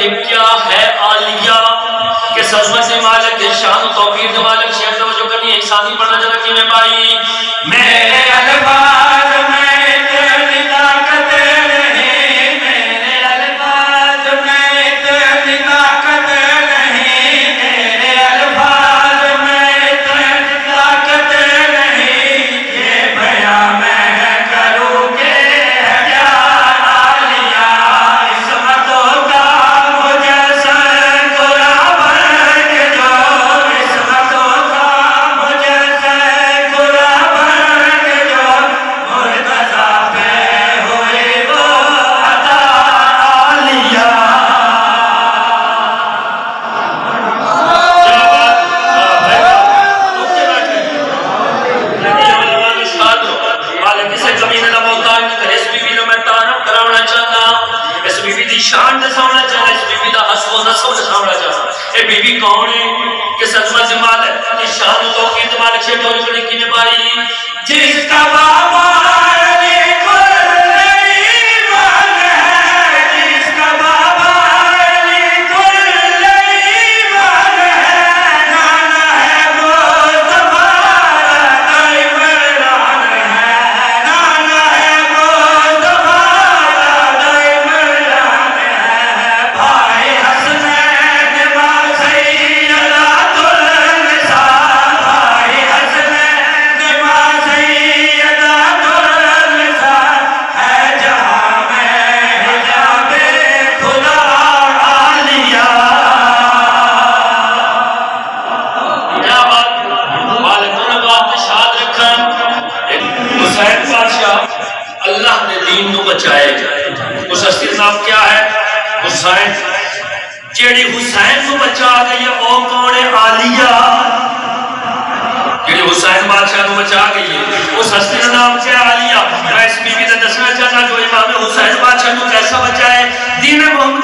कि क्या है आलिया के सजमत से मालिक के शान तौफीक के मालिक शेख जो करनी इंसानी पढ़ना जरा कि मैं भाई मेरे अल्फाज में तेरी ताकत नहीं, मेरे अल्फाज में तेरी ताकत नहीं, मेरे अल्फाज में तेरी ताकत नहीं, ये बयां मैं करूं के क्या आलिया इसमतों का मुझे शान दसावना चाहना, इस बीवी का हस्ब नस्ब दसावना चाहना। ये बीवी कौन है कि सजमा से मालिक की शान तो की मालिक से डोरी बड़ी की भाई जिसका बाबा अल्लाह ने दीन को बचाया जाए। उस हस्ती का नाम क्या है? हुसैन। जेड़ी हुसैन को बचा गई है वो कौन है? आलिया। जेड़ी हुसैन बादशाह को बचा गई है उस हस्ती का नाम क्या है? आलिया। मैं इस बीवी से दसना चाहता जो इमाम हुसैन बादशाह को कैसा बचाए दीन मोहम्मद